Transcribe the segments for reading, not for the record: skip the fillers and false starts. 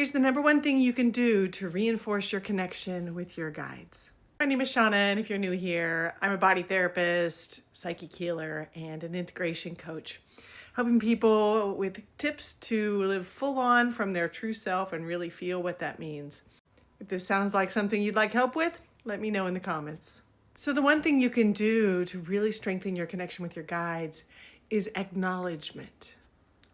Here's the number one thing you can do to reinforce your connection with your guides. My name is Shauna, and if you're new here, I'm a body therapist, psychic healer, and an integration coach, helping people with tips to live full on from their true self and really feel what that means. If this sounds like something you'd like help with, let me know in the comments. So the one thing you can do to really strengthen your connection with your guides is acknowledgement.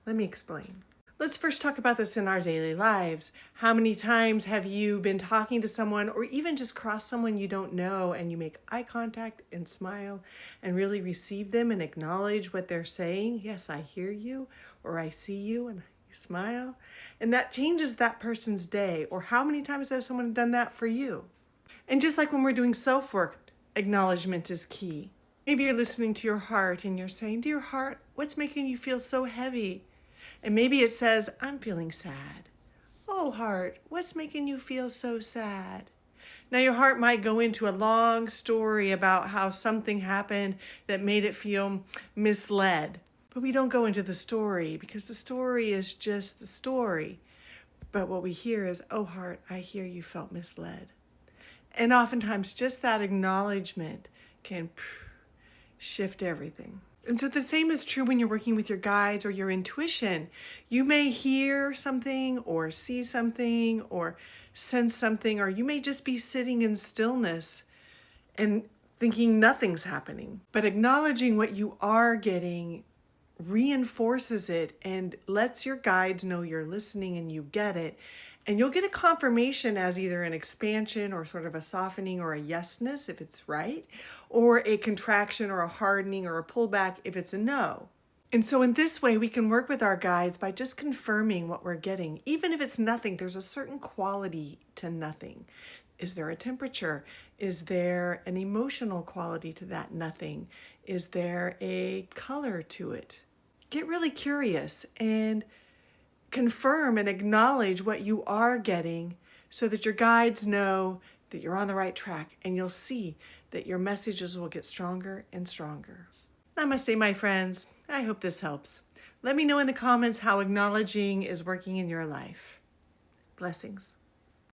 Let me explain. Let's first talk about this in our daily lives. How many times have you been talking to someone or even just crossed someone you don't know and you make eye contact and smile and really receive them and acknowledge what they're saying? Yes, I hear you, or I see you, and you smile. And that changes that person's day. Or how many times has someone done that for you? And just like when we're doing self-work, acknowledgement is key. Maybe you're listening to your heart and you're saying, "Dear heart, what's making you feel so heavy?" And maybe it says, "I'm feeling sad." "Oh, heart, what's making you feel so sad?" Now your heart might go into a long story about how something happened that made it feel misled. But we don't go into the story because the story is just the story. But what we hear is, "Oh, heart, I hear you felt misled." And oftentimes just that acknowledgement can shift everything. And so the same is true when you're working with your guides or your intuition. You may hear something or see something or sense something, or you may just be sitting in stillness and thinking nothing's happening. But acknowledging what you are getting reinforces it and lets your guides know you're listening and you get it. And you'll get a confirmation as either an expansion or sort of a softening or a yesness if it's right, or a contraction or a hardening or a pullback if it's a no. And so in this way, we can work with our guides by just confirming what we're getting. Even if it's nothing, there's a certain quality to nothing. Is there a temperature? Is there an emotional quality to that nothing? Is there a color to it? Get really curious and confirm and acknowledge what you are getting so that your guides know that you're on the right track, and you'll see that your messages will get stronger and stronger. Namaste, my friends. I hope this helps. Let me know in the comments how acknowledging is working in your life. Blessings.